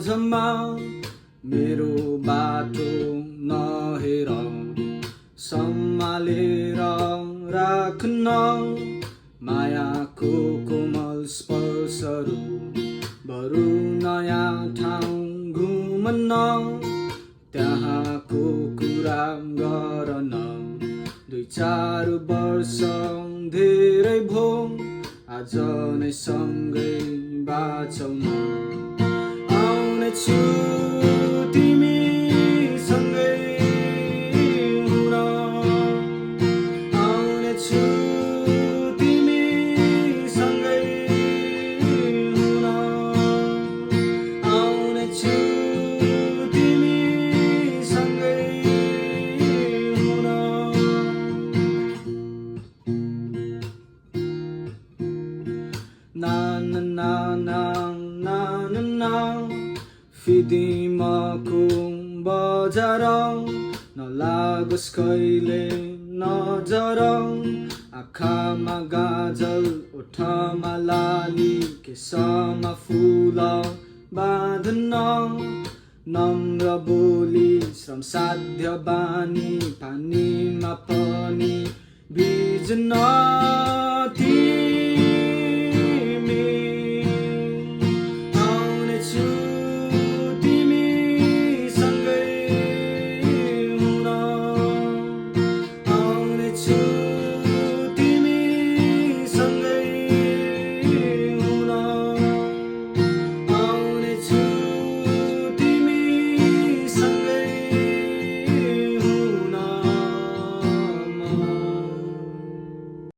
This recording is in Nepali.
माझमा मेरो बाटो नहेर सम्हालेर राख्न मायाको कोमल स्पर्शहरू बरु नयाँ ठाउँ घुमन त्यहाँको कुरा गरन 2-4 वर्ष धेरै भो आज नै सँगै बाँचौ न आउने छु तिमीसँगै हुन आउने छु तिमीसँगै हुन आउने छु तिमीसँगै हुन na na na na na na na Fidima kung bajarang nalagos kaile najarang आँखामा गाजल ओठमा लाली केशमा फुल बाँध्न नम्र बोली श्रम साध्य बानी पानीमा पनि भिज्न